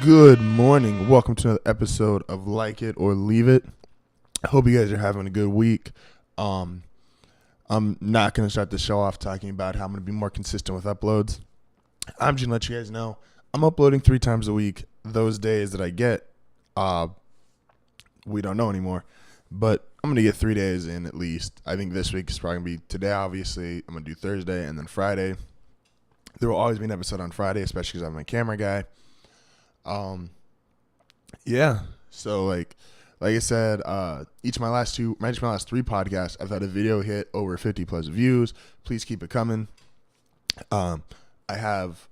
Good morning. Welcome to another episode of Like It or Leave It. I hope you guys are having a good week. I'm not going to start the show off talking about how I'm going to be more consistent with uploads. I'm just going to let you guys know I'm uploading 3 times a week. Those days that I get, we don't know anymore. But I'm going to get 3 days in at least. I think this week is probably going to be today, obviously. I'm going to do Thursday and then Friday. There will always be an episode on Friday, especially because I'm a camera guy. Yeah. So like I said, each of my last 3 podcasts, I've had a video hit over 50 plus views. Please keep it coming. I have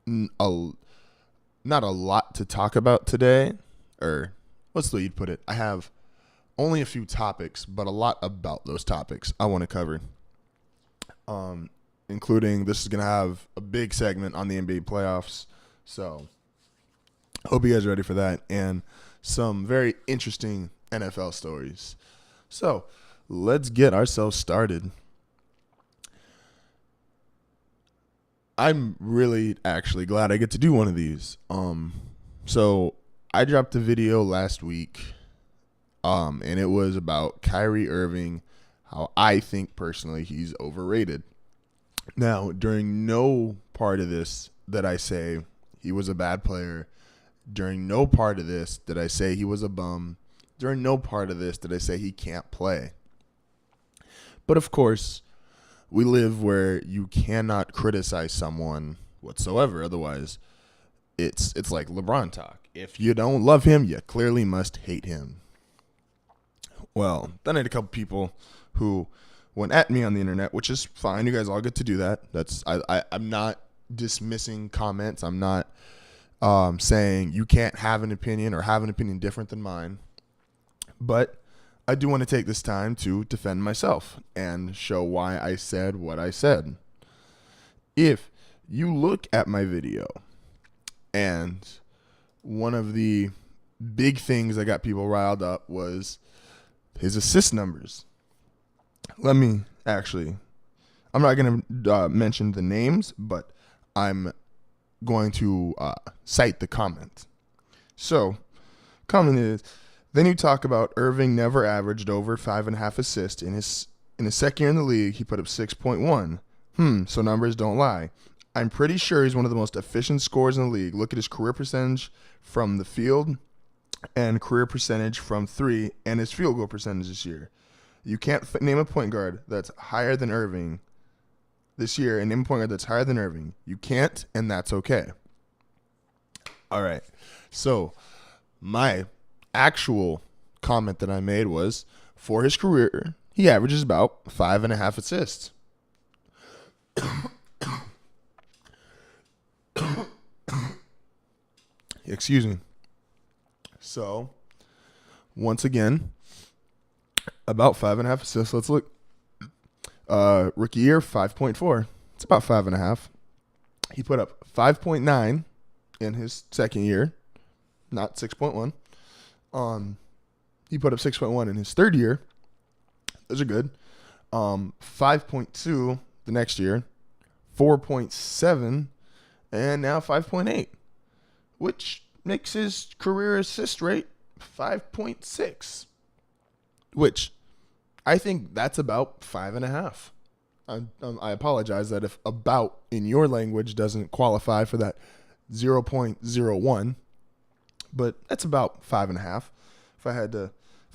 not a lot to talk about today, or what's the way you'd put it? I have only a few topics, but a lot about those topics I want to cover. Including this is going to have a big segment on the NBA playoffs. So hope you guys are ready for that, and some very interesting NFL stories. So let's get ourselves started. I'm really actually glad I get to do one of these. So I dropped a video last week, and it was about Kyrie Irving, how I think personally he's overrated. Now, during no part of this that I say he was a bad player, during no part of this did I say he was a bum. During no part of this did I say he can't play. But of course, we live where you cannot criticize someone whatsoever. Otherwise, it's like LeBron talk. If you don't love him, you clearly must hate him. Well, then I had a couple people who went at me on the internet, which is fine. You guys all get to do that. I'm not dismissing comments. I'm not saying you can't have an opinion or have an opinion different than mine. But I do want to take this time to defend myself and show why I said what I said. If you look at my video, and one of the big things that got people riled up was his assist numbers. I'm not going to mention the names, but I'm going to cite the comment. So, comment is, then you talk about Irving never averaged over 5.5 assists. In his second year in the league, he put up 6.1. So numbers don't lie. I'm pretty sure he's one of the most efficient scorers in the league. Look at his career percentage from the field and career percentage from 3 and his field goal percentage this year. You can't name a point guard that's higher than Irving this year and name a point guard that's higher than Irving. You can't, and that's okay. All right. So my actual comment that I made was, for his career, he averages about 5.5 assists. Excuse me. So, once again, about 5.5 assists. Let's look. Rookie year, 5.4. It's about 5.5. He put up 5.9 in his second year, not 6.1. He put up 6.1 in his third year. Those are good. 5.2 the next year, 4.7, and now 5.8, which makes his career assist rate 5.6, which I think that's about 5.5. I apologize that if about in your language doesn't qualify for that 0.01, but that's about 5.5 if I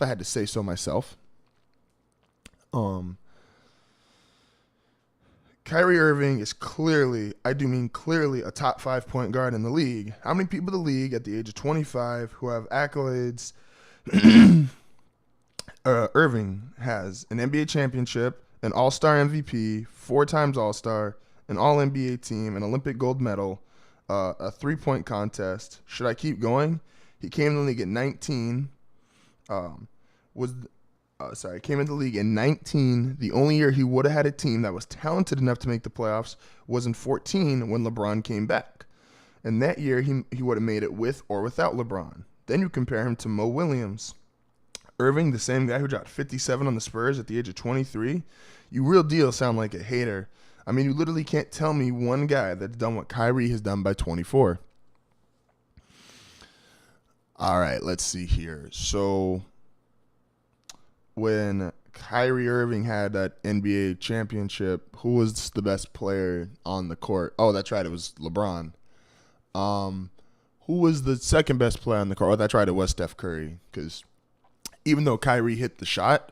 had to say so myself. Kyrie Irving is clearly a top 5 point guard in the league. How many people in the league at the age of 25 who have accolades? Irving has an NBA championship, an All-Star MVP, 4 times All-Star, an All-NBA team, an Olympic gold medal, a 3-point contest. Should I keep going? He came in the league at 19. Came into the league in 19. The only year he would have had a team that was talented enough to make the playoffs was in 14 when LeBron came back. And that year he would have made it with or without LeBron. Then you compare him to Mo Williams. Irving, the same guy who dropped 57 on the Spurs at the age of 23. You real deal sound like a hater. I mean, you literally can't tell me one guy that's done what Kyrie has done by 24. All right, let's see here. So when Kyrie Irving had that NBA championship, who was the best player on the court? Oh, that's right, it was LeBron. Who was the second best player on the court? Oh, that's right, it was Steph Curry. Because even though Kyrie hit the shot,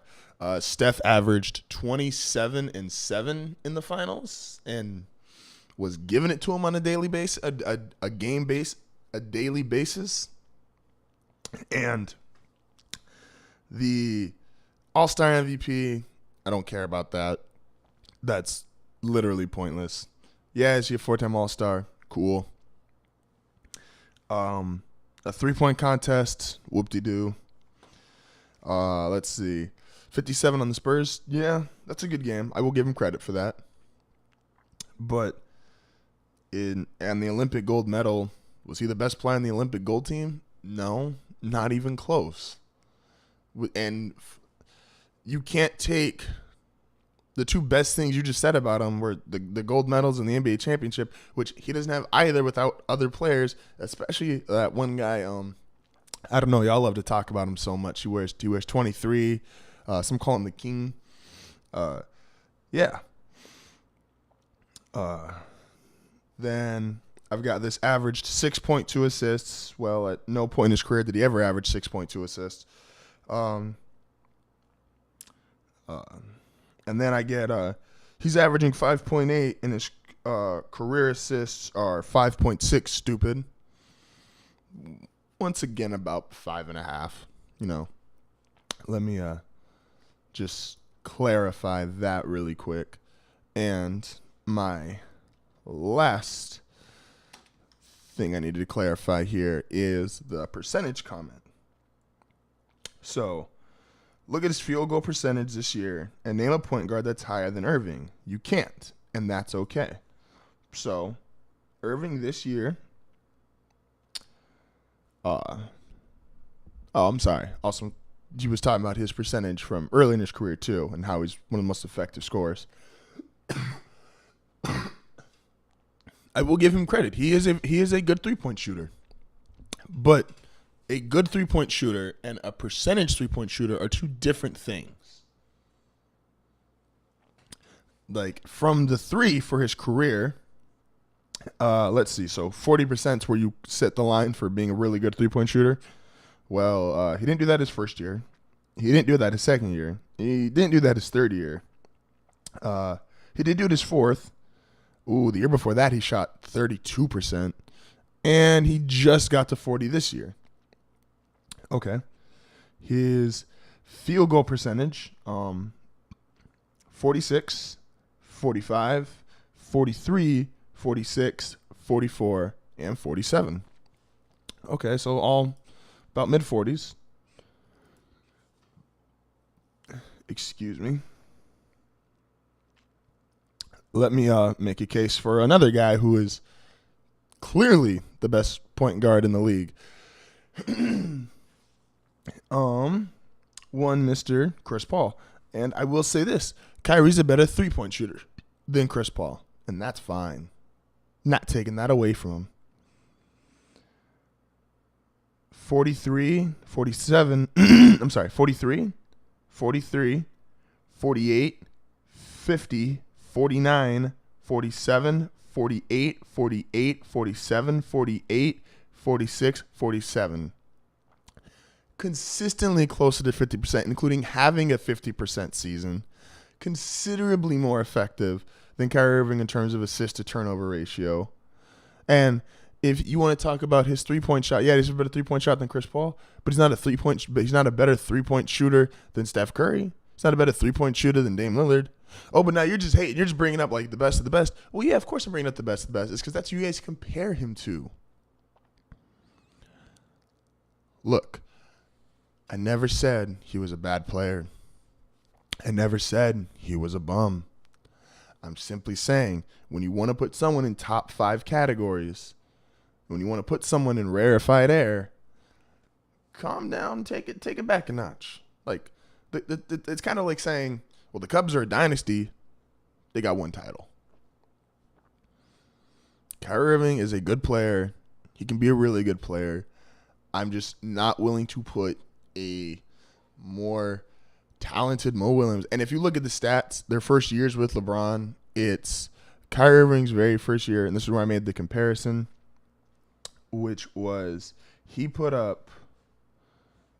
Steph averaged 27 and 7 in the finals and was giving it to him on a daily basis, a daily basis. And the All-Star MVP, I don't care about that. That's literally pointless. Yeah, is he a 4-time All-Star? Cool. A 3-point contest, whoop-de-doo. Let's see. 57 on the Spurs. Yeah, that's a good game. I will give him credit for that. But and the Olympic gold medal, was he the best player on the Olympic gold team? No, not even close. And you can't take the two best things you just said about him were the gold medals and the NBA championship, which he doesn't have either without other players, especially that one guy. I don't know. Y'all love to talk about him so much. He wears 23. Some call him the king. Yeah. Then I've got this averaged 6.2 assists. Well, at no point in his career did he ever average 6.2 assists. And then I get he's averaging 5.8 and his career assists are 5.6. Stupid. Once again, about 5.5. You know, let me just clarify that really quick. And my last thing I needed to clarify here is the percentage comment. So, look at his field goal percentage this year and name a point guard that's higher than Irving. You can't, and that's okay. So, Irving this year. I'm sorry. Also, he was talking about his percentage from early in his career too, and how he's one of the most effective scorers. I will give him credit. He is a good 3-point shooter, but a good 3-point shooter and a percentage 3-point shooter are two different things. Like from the 3 for his career, let's see. So 40% is where you set the line for being a really good 3-point shooter. Well, he didn't do that his first year. He didn't do that his second year. He didn't do that his third year. He did do it his fourth. Ooh, the year before that, he shot 32%. And he just got to 40 this year. Okay. His field goal percentage, 46, 45, 43, 46, 44, and 47. Okay, so all about mid-40s. Excuse me. Let me make a case for another guy who is clearly the best point guard in the league. One Mr. Chris Paul. And I will say this. Kyrie's a better 3-point shooter than Chris Paul. And that's fine. Not taking that away from him. 43, 47, 43, 43, 48, 50, 49, 47, 48, 48, 47, 48, 46, 47. Consistently closer to 50%, including having a 50% season. Considerably more effective than Kyrie Irving in terms of assist to turnover ratio. And if you want to talk about his 3-point shot, yeah, he's a better 3-point shot than Chris Paul, but he's not a better 3-point shooter than Steph Curry. He's not a better 3-point shooter than Dame Lillard. Oh, but now you're just hating. You're just bringing up like the best of the best. Well, yeah, of course I'm bringing up the best of the best. It's because that's who you guys compare him to. Look, I never said he was a bad player. I never said he was a bum. I'm simply saying when you want to put someone in top 5 categories, when you want to put someone in rarefied air, calm down, take it back a notch. Like it's kind of like saying, well, the Cubs are a dynasty. They got one title. Kyrie Irving is a good player. He can be a really good player. I'm just not willing to put a more talented Mo Williams. And if you look at the stats, their first years with LeBron, it's Kyrie Irving's very first year, and this is where I made the comparison, which was he put up,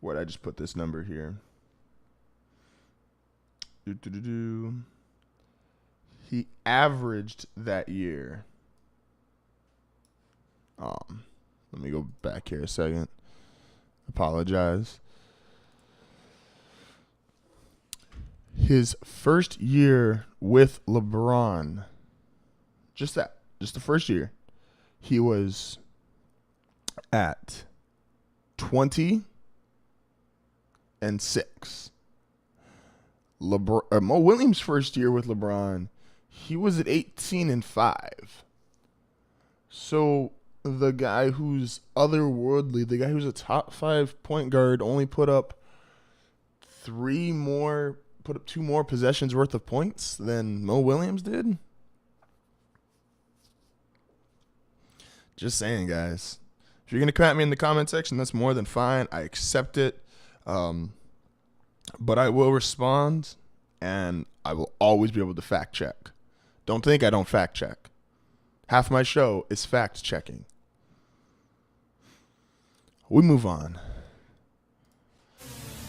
what, I just put this number here. He averaged that year. Let me go back here a second. Apologize. His first year with LeBron, just the first year, he was at 20-6. Mo Williams' first year with LeBron, he was at 18-5. So the guy who's otherworldly, the guy who's a top 5 point guard, only put up 2 more possessions worth of points than Mo Williams did. Just saying, guys. If you're going to come at me in the comment section, that's more than fine. I accept it. But I will respond, and I will always be able to fact check. Don't think I don't fact check. Half my show is fact checking. We move on.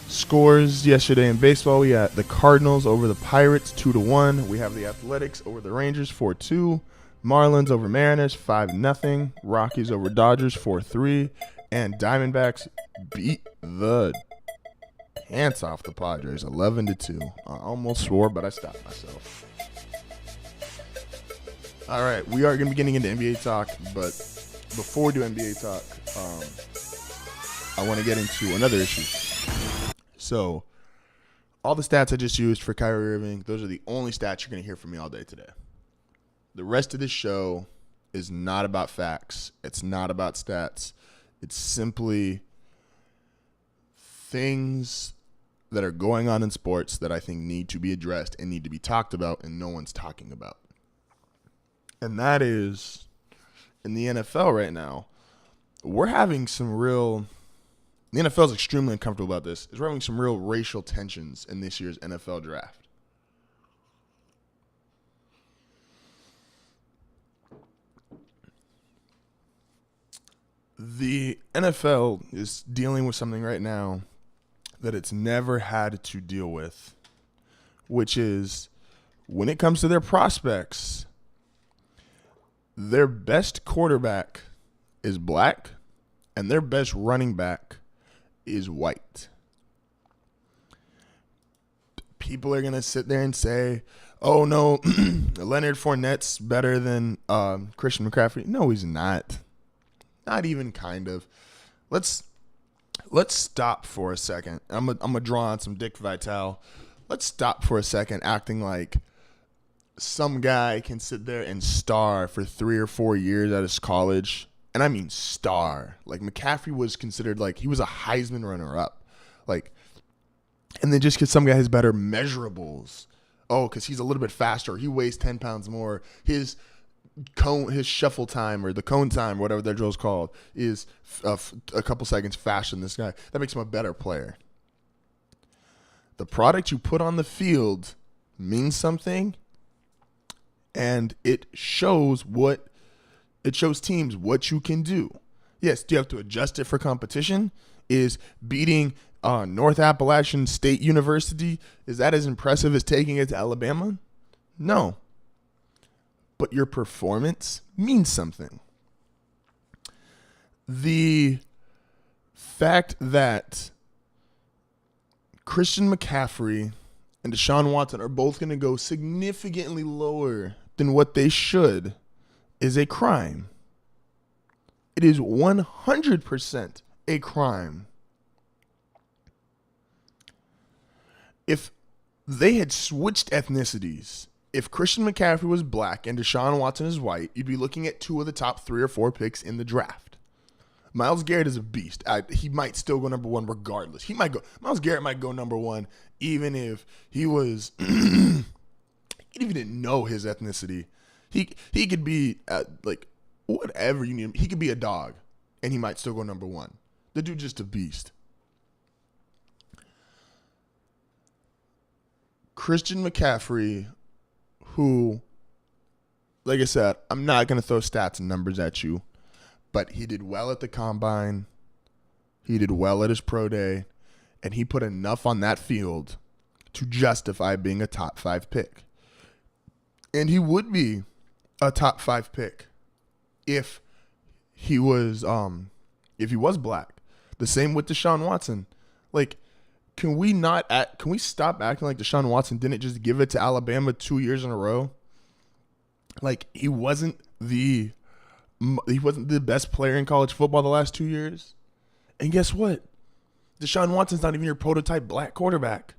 Scores yesterday in baseball. We got the Cardinals over the Pirates 2-1. We have the Athletics over the Rangers 4-2. Marlins over Mariners 5-0. Rockies over Dodgers 4-3. And Diamondbacks beat the pants off the Padres 11-2. I almost swore, but I stopped myself. All right, we are going to be getting into NBA talk, but before we do NBA talk, I want to get into another issue. So, all the stats I just used for Kyrie Irving, those are the only stats you're going to hear from me all day today. The rest of this show is not about facts. It's not about stats. It's simply things that are going on in sports that I think need to be addressed and need to be talked about and no one's talking about. And that is, in the NFL right now, we're having some real, the NFL is extremely uncomfortable about this, is we're having some real racial tensions in this year's NFL draft. The NFL is dealing with something right now that it's never had to deal with, which is when it comes to their prospects, their best quarterback is black and their best running back is white. People are going to sit there and say, oh, no, Leonard Fournette's better than Christian McCaffrey. No, he's not. Not even kind of. Let's stop for a second. I'm gonna draw on some Dick Vitale. Let's stop for a second acting like some guy can sit there and star for 3 or 4 years out of college. And I mean star. Like McCaffrey was considered like he was a Heisman runner-up. Like, and then just because some guy has better measurables. Oh, because he's a little bit faster. He weighs 10 pounds more. His shuffle time or the cone time, whatever that drill's called, is a couple seconds faster than this guy. That makes him a better player. The product you put on the field means something, and it shows teams what you can do. Yes, do you have to adjust it for competition? Is beating North Appalachian State University, is that as impressive as taking it to Alabama? No. But your performance means something. The fact that Christian McCaffrey and Deshaun Watson are both going to go significantly lower than what they should is a crime. It is 100% a crime. If they had switched ethnicities, if Christian McCaffrey was black and Deshaun Watson is white, you'd be looking at 2 of the top 3 or 4 picks in the draft. Myles Garrett is a beast. He might still go number 1 regardless. Myles Garrett might go number 1 even if he was, he even didn't know his ethnicity. He could be like whatever you need. He could be a dog and he might still go number 1. The dude's just a beast. Christian McCaffrey, who, like I said, I'm not going to throw stats and numbers at you, but he did well at the combine. He did well at his pro day, and he put enough on that field to justify being a top 5 pick. And he would be a top 5 pick if he was black. The same with Deshaun Watson. Like, can we stop acting like Deshaun Watson didn't just give it to Alabama 2 years in a row? Like, he wasn't the best player in college football the last 2 years. And guess what? Deshaun Watson's not even your prototype black quarterback.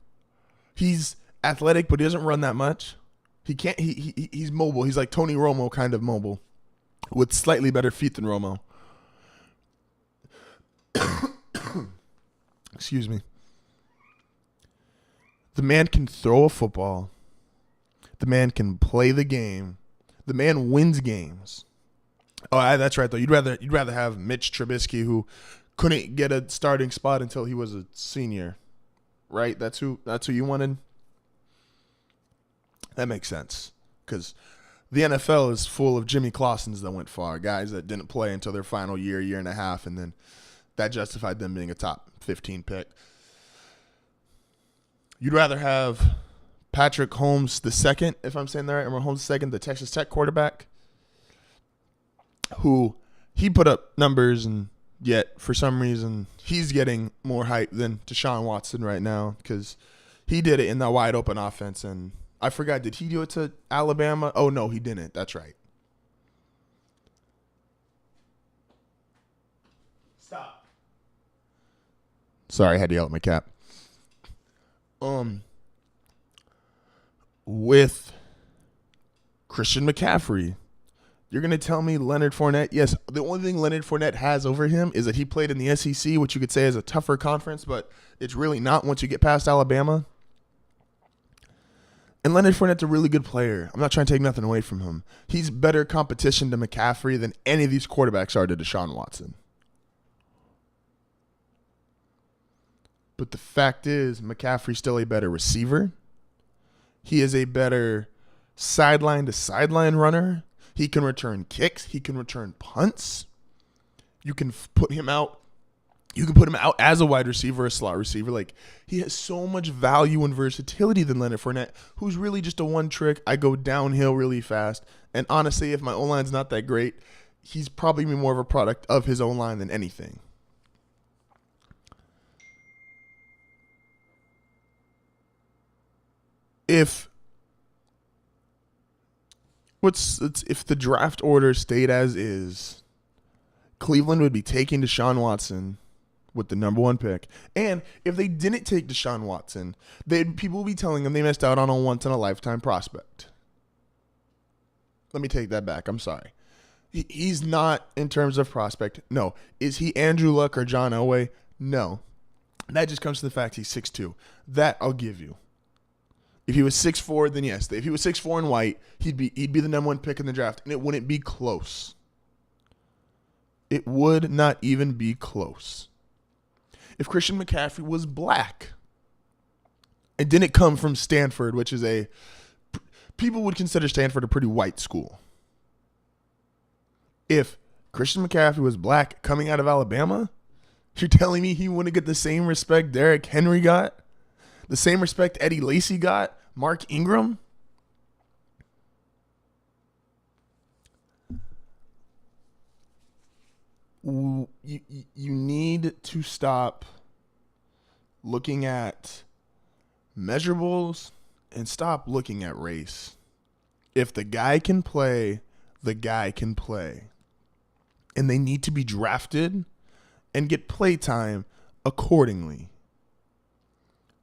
He's athletic, but he doesn't run that much. He's mobile. He's like Tony Romo kind of mobile, with slightly better feet than Romo. Excuse me. The man can throw a football. The man can play the game. The man wins games. Oh, that's right though. You'd rather have Mitch Trubisky, who couldn't get a starting spot until he was a senior, right? That's who you wanted. That makes sense, because the NFL is full of Jimmy Clausens that went far, guys that didn't play until their final year and a half, and then that justified them being a top 15 pick. You'd rather have Patrick Holmes II, if I'm saying that right, Remember Holmes II, the Texas Tech quarterback, who he put up numbers, and yet for some reason he's getting more hype than Deshaun Watson right now, because he did it in that wide open offense. And I forgot, did he do it to Alabama? Oh, no, he didn't. That's right. Stop. Sorry, I had to yell at my cat. With Christian McCaffrey, you're going to tell me Leonard Fournette? Yes, the only thing Leonard Fournette has over him is that he played in the SEC, which you could say is a tougher conference, but it's really not once you get past Alabama. And Leonard Fournette's a really good player. I'm not trying to take nothing away from him. He's better competition to McCaffrey than any of these quarterbacks are to Deshaun Watson. But the fact is, McCaffrey's still a better receiver. He is a better sideline-to-sideline runner. He can return kicks. He can return punts. You can put him out. You can put him out as a wide receiver, a slot receiver. Like, he has so much value and versatility than Leonard Fournette, who's really just a one-trick. I go downhill really fast. And honestly, if my O-line's not that great, he's probably more of a product of his O-line than anything. If the draft order stayed as is, Cleveland would be taking Deshaun Watson with the number 1 pick. And if they didn't take Deshaun Watson, people would be telling them they missed out on a once-in-a-lifetime prospect. Let me take that back. I'm sorry. He's not in terms of prospect. No. Is he Andrew Luck or John Elway? No. That just comes to the fact he's 6'2". That I'll give you. If he was 6'4", then yes. If he was 6'4" and white, he'd be the number 1 pick in the draft, and it wouldn't be close. It would not even be close. If Christian McCaffrey was black and didn't come from Stanford, which is people would consider Stanford a pretty white school. If Christian McCaffrey was black coming out of Alabama, you're telling me he wouldn't get the same respect Derrick Henry got? The same respect Eddie Lacy got? Mark Ingram? You need to stop looking at measurables and stop looking at race. If the guy can play, the guy can play. And they need to be drafted and get play time accordingly.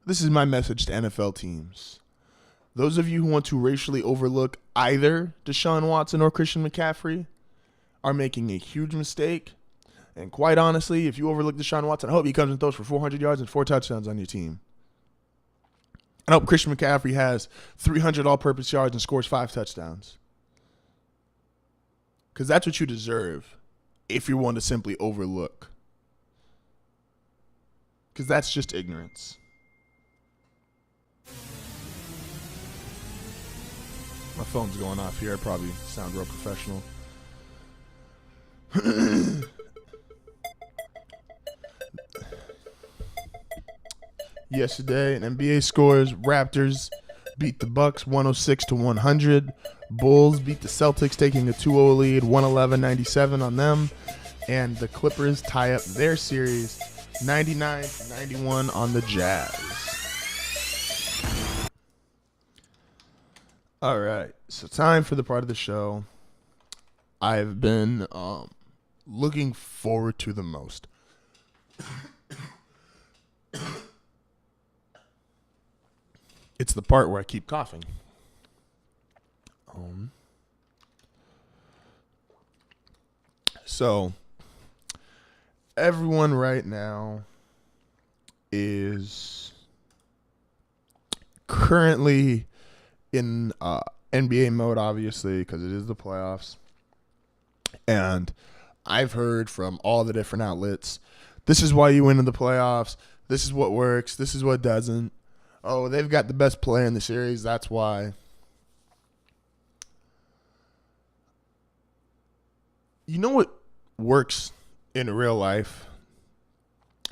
This is my message to NFL teams. Those of you who want to racially overlook either Deshaun Watson or Christian McCaffrey are making a huge mistake. And quite honestly, if you overlook Deshaun Watson, I hope he comes and throws for 400 yards and 4 touchdowns on your team. I hope Christian McCaffrey has 300 all-purpose yards and scores 5 touchdowns. Because that's what you deserve if you're one to simply overlook. because that's just ignorance. My phone's going off here. I probably sound real professional. Yesterday, in NBA scores, Raptors beat the Bucks 106-100. Bulls beat the Celtics, taking a 2-0 lead, 111-97 on them. And the Clippers tie up their series 99-91 on the Jazz. All right, so time for the part of the show I've been looking forward to the most. It's the part where I keep coughing. So everyone right now is currently in NBA mode, obviously, because it is the playoffs. And I've heard from all the different outlets, this is why you win in the playoffs. This is what works. This is what doesn't. Oh, they've got the best player in the series. That's why. You know what works in real life?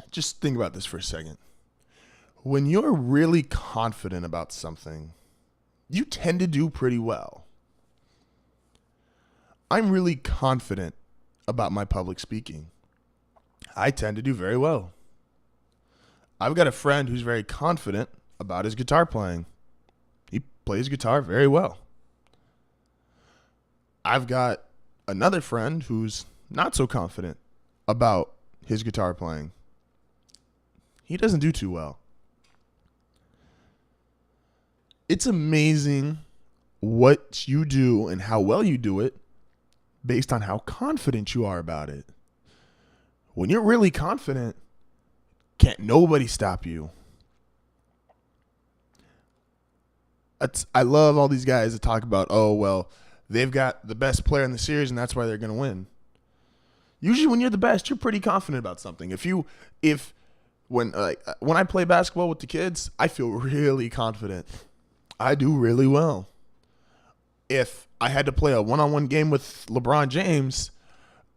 Just think about this for a second. When you're really confident about something, you tend to do pretty well. I'm really confident about my public speaking. I tend to do very well. I've got a friend who's very confident about his guitar playing. He plays guitar very well. I've got another friend who's not so confident about his guitar playing. He doesn't do too well. It's amazing what you do and how well you do it based on how confident you are about it. When you're really confident, can't nobody stop you. I love all these guys that talk about, oh, well, they've got the best player in the series and that's why they're going to win. Usually when you're the best, you're pretty confident about something. When I play basketball with the kids, I feel really confident. I do really well. If I had to play a one-on-one game with LeBron James,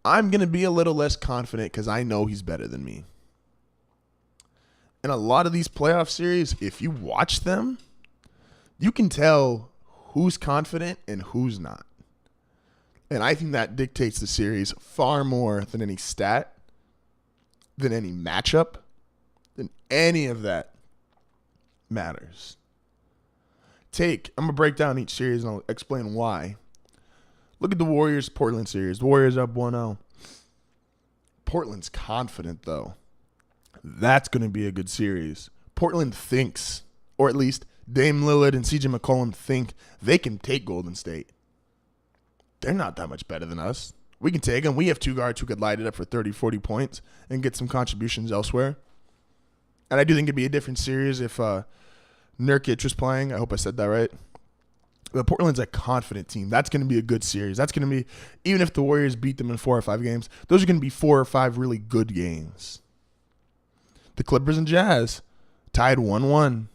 I'm going to be a little less confident because I know he's better than me. And a lot of these playoff series, if you watch them, you can tell who's confident and who's not. And I think that dictates the series far more than any stat, than any matchup, than any of that matters. I'm going to break down each series and I'll explain why. Look at the Warriors-Portland series. The Warriors up 1-0. Portland's confident, though. That's going to be a good series. Portland thinks, or at least Dame Lillard and CJ McCollum think they can take Golden State. They're not that much better than us. We can take them. We have two guards who could light it up for 30, 40 points and get some contributions elsewhere. And I do think it'd be a different series if Nurkic was playing. I hope I said that right. But Portland's a confident team. That's going to be a good series. That's going to be, even if the Warriors beat them in 4 or 5 games, those are going to be 4 or 5 really good games. The Clippers and Jazz tied 1-1.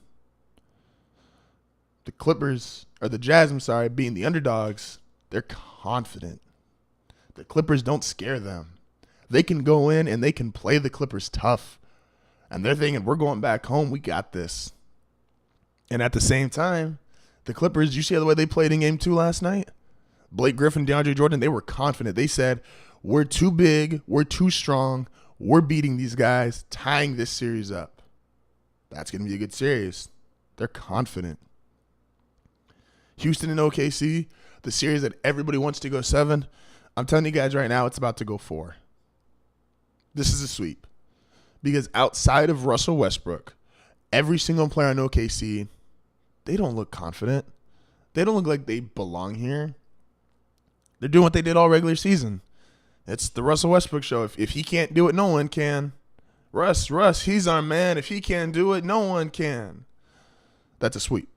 The Jazz, being the underdogs, they're confident. The Clippers don't scare them. They can go in and they can play the Clippers tough. And they're thinking, we're going back home. We got this. And at the same time, the Clippers, you see the way they played in Game 2 last night? Blake Griffin, DeAndre Jordan, they were confident. They said, we're too big. We're too strong. We're beating these guys, tying this series up. That's going to be a good series. They're confident. Houston and OKC, the series that everybody wants to go 7. I'm telling you guys right now, it's about to go 4. This is a sweep. Because outside of Russell Westbrook, every single player on OKC, they don't look confident. They don't look like they belong here. They're doing what they did all regular season. It's the Russell Westbrook show. If he can't do it, no one can. Russ, he's our man. If he can't do it, no one can. That's a sweep.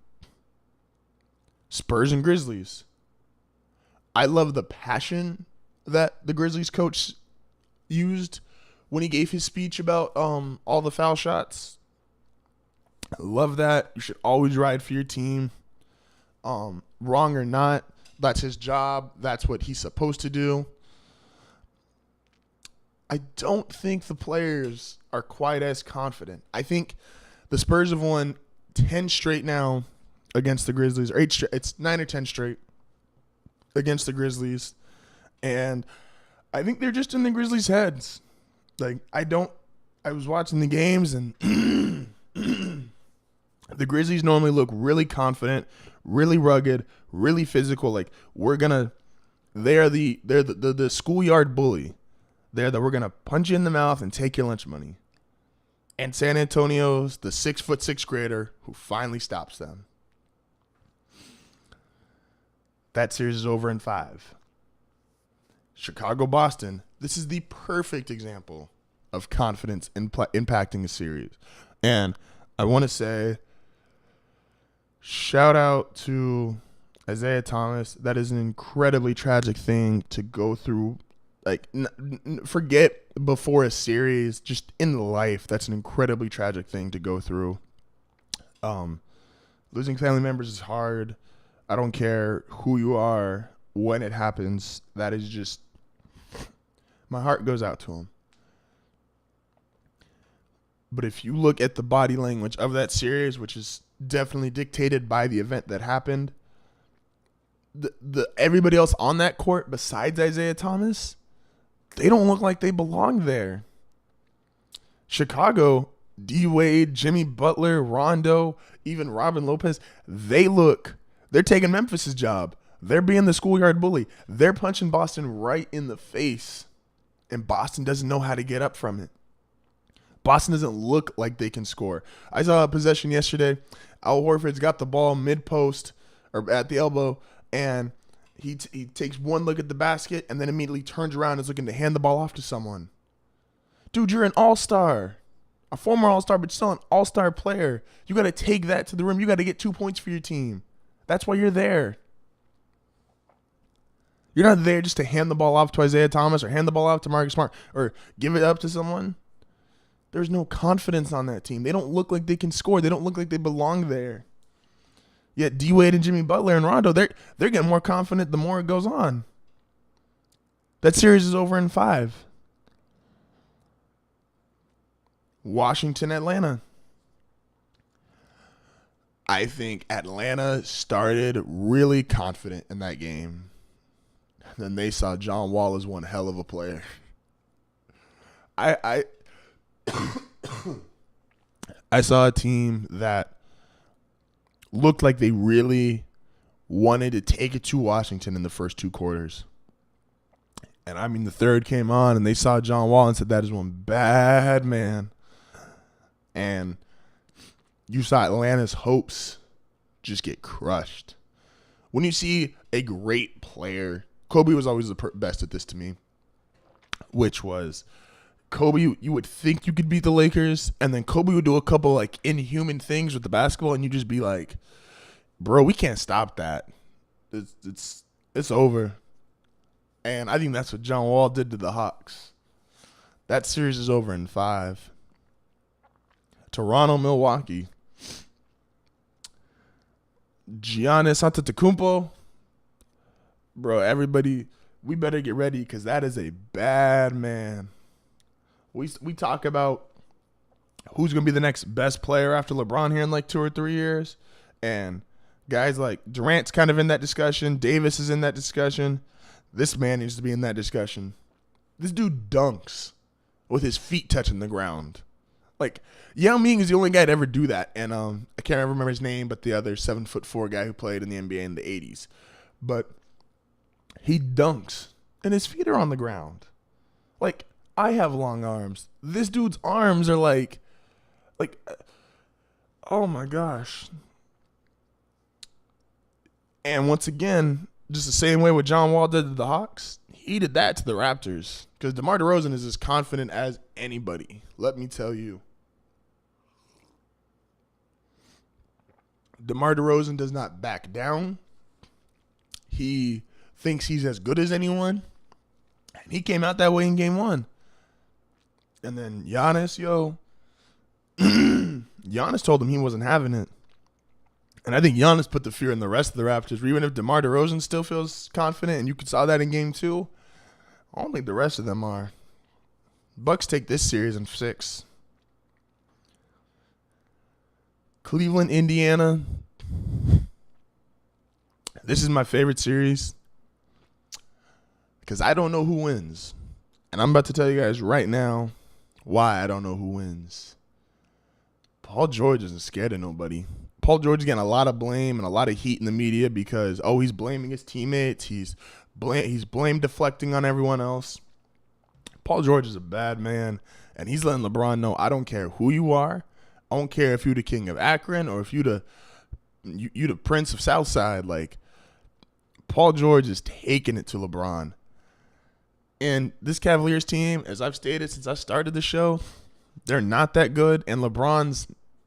Spurs and Grizzlies. I love the passion that the Grizzlies coach used when he gave his speech about all the foul shots. I love that. You should always ride for your team. Wrong or not, that's his job. That's what he's supposed to do. I don't think the players are quite as confident. I think the Spurs have won 10 straight now against the Grizzlies, or 8 straight. It's 9 or 10 straight against the Grizzlies. And I think they're just in the Grizzlies' heads. Like, I was watching the games, and the Grizzlies normally look really confident, really rugged, really physical. Like, they're the schoolyard bully. We're gonna punch you in the mouth and take your lunch money. And San Antonio's the 6'6" grader who finally stops them. That series is over in 5. Chicago, Boston. This is the perfect example of confidence impacting a series. And I want to say, shout out to Isaiah Thomas. That is an incredibly tragic thing to go through. Like, forget before a series, just in life, that's an incredibly tragic thing to go through. Losing family members is hard. I don't care who you are when it happens. That is just, my heart goes out to him. But if you look at the body language of that series, which is definitely dictated by the event that happened, the everybody else on that court besides Isaiah Thomas, they don't look like they belong there. Chicago, D-Wade, Jimmy Butler, Rondo, even Robin Lopez, they're taking Memphis's job. They're being the schoolyard bully. They're punching Boston right in the face, and Boston doesn't know how to get up from it. Boston doesn't look like they can score. I saw a possession yesterday. Al Horford's got the ball mid-post or at the elbow, and he takes one look at the basket and then immediately turns around and is looking to hand the ball off to someone. Dude, you're an all-star. A former all-star, but still an all-star player. You got to take that to the rim. You got to get 2 points for your team. That's why you're there. You're not there just to hand the ball off to Isaiah Thomas or hand the ball off to Marcus Smart or give it up to someone. There's no confidence on that team. They don't look like they can score. They don't look like they belong there. Yet D-Wade and Jimmy Butler and Rondo, they're getting more confident the more it goes on. That series is over in 5. Washington, Atlanta. I think Atlanta started really confident in that game. Then they saw John Wall as one hell of a player. I saw a team that looked like they really wanted to take it to Washington in the first 2 quarters. And I mean, the third came on and they saw John Wall and said, that is one bad man. And you saw Atlanta's hopes just get crushed. When you see a great player, Kobe was always the best at this to me, which was Kobe, you would think you could beat the Lakers, and then Kobe would do a couple like inhuman things with the basketball, and you just be like, bro, we can't stop that. It's over. And I think that's what John Wall did to the Hawks. That series is over in 5. Toronto, Milwaukee. Giannis Antetokounmpo. Bro, everybody, we better get ready because that is a bad man. We talk about who's going to be the next best player after LeBron here in like 2 or 3 years. And guys like Durant's kind of in that discussion. Davis is in that discussion. This man needs to be in that discussion. This dude dunks with his feet touching the ground. Like, Yao Ming is the only guy to ever do that. And I can't remember his name, but the other 7'4" guy who played in the NBA in the 80s. But he dunks, and his feet are on the ground. Like, I have long arms. This dude's arms are like, oh my gosh. And once again, just the same way what John Wall did to the Hawks, he did that to the Raptors. Because DeMar DeRozan is as confident as anybody. Let me tell you. DeMar DeRozan does not back down. He thinks he's as good as anyone. And he came out that way in game 1. And then Giannis, Giannis told him he wasn't having it. And I think Giannis put the fear in the rest of the Raptors. Even if DeMar DeRozan still feels confident, and you saw that in game 2, I don't think the rest of them are. Bucks take this series in 6. Cleveland, Indiana. This is my favorite series because I don't know who wins. And I'm about to tell you guys right now why I don't know who wins. Paul George isn't scared of nobody. Paul George is getting a lot of blame and a lot of heat in the media because, he's blaming his teammates. He's blame deflecting on everyone else. Paul George is a bad man, and he's letting LeBron know, I don't care who you are. I don't care if you're the king of Akron or if you the prince of Southside. Like, Paul George is taking it to LeBron. And this Cavaliers team, as I've stated since I started the show, they're not that good, and LeBron's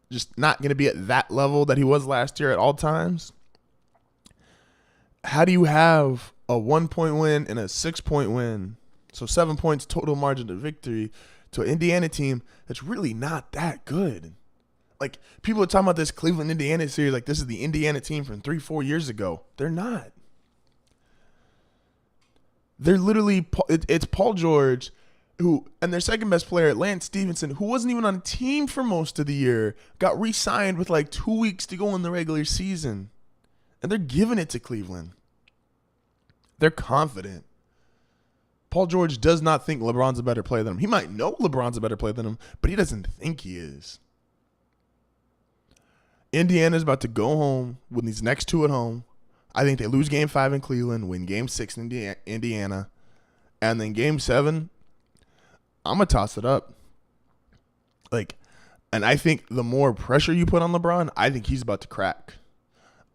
just not going to be at that level that he was last year at all times. How do you have a 1-point win and a 6-point win, so 7 points total margin of victory, to an Indiana team that's really not that good? Like, people are talking about this Cleveland-Indiana series like this is the Indiana team from 3-4 years ago. They're not. They're literally – it's Paul George who – and their second best player, Lance Stevenson, who wasn't even on a team for most of the year, got re-signed with like 2 weeks to go in the regular season. And they're giving it to Cleveland. They're confident. Paul George does not think LeBron's a better player than him. He might know LeBron's a better player than him, but he doesn't think he is. Indiana's about to go home with these next 2 at home. I think they lose Game 5 in Cleveland, win Game 6 in Indiana, and then Game 7, I'm going to toss it up. And I think the more pressure you put on LeBron, I think he's about to crack.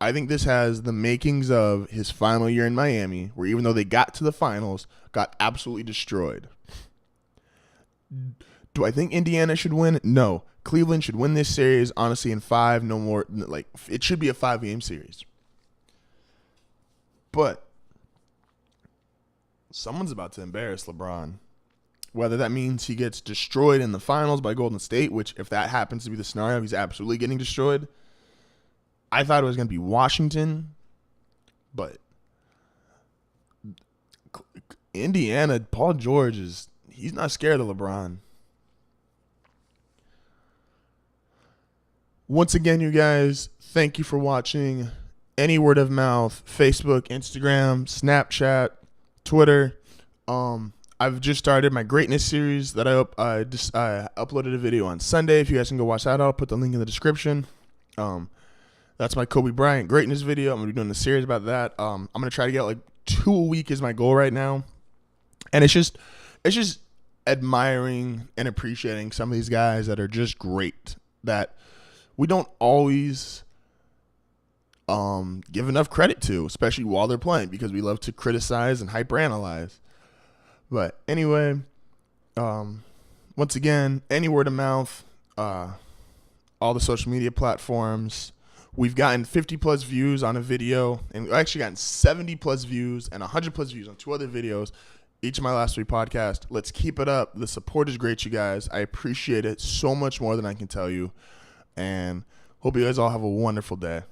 I think this has the makings of his final year in Miami, where even though they got to the finals, got absolutely destroyed. Do I think Indiana should win? No. Cleveland should win this series, honestly, in 5, no more. Like, it should be a 5-game series. But someone's about to embarrass LeBron. Whether that means he gets destroyed in the finals by Golden State, which if that happens to be the scenario, he's absolutely getting destroyed. I thought it was going to be Washington, but Indiana, Paul George he's not scared of LeBron. Once again, you guys, thank you for watching. Any word of mouth, Facebook, Instagram, Snapchat, Twitter. I've just started my greatness series that I uploaded a video on Sunday. If you guys can go watch that, I'll put the link in the description. That's my Kobe Bryant greatness video. I'm going to be doing a series about that. I'm going to try to get like 2 a week is my goal right now. And it's just admiring and appreciating some of these guys that are just great, that we don't always give enough credit to, especially while they're playing, because we love to criticize and hyperanalyze. But anyway, once again, any word of mouth, all the social media platforms. We've gotten 50+ views on a video, and we've actually gotten 70+ views and 100+ views on 2 other videos, each of my last 3 podcasts. Let's keep it up. The support is great, you guys. I appreciate it so much more than I can tell you, and hope you guys all have a wonderful day.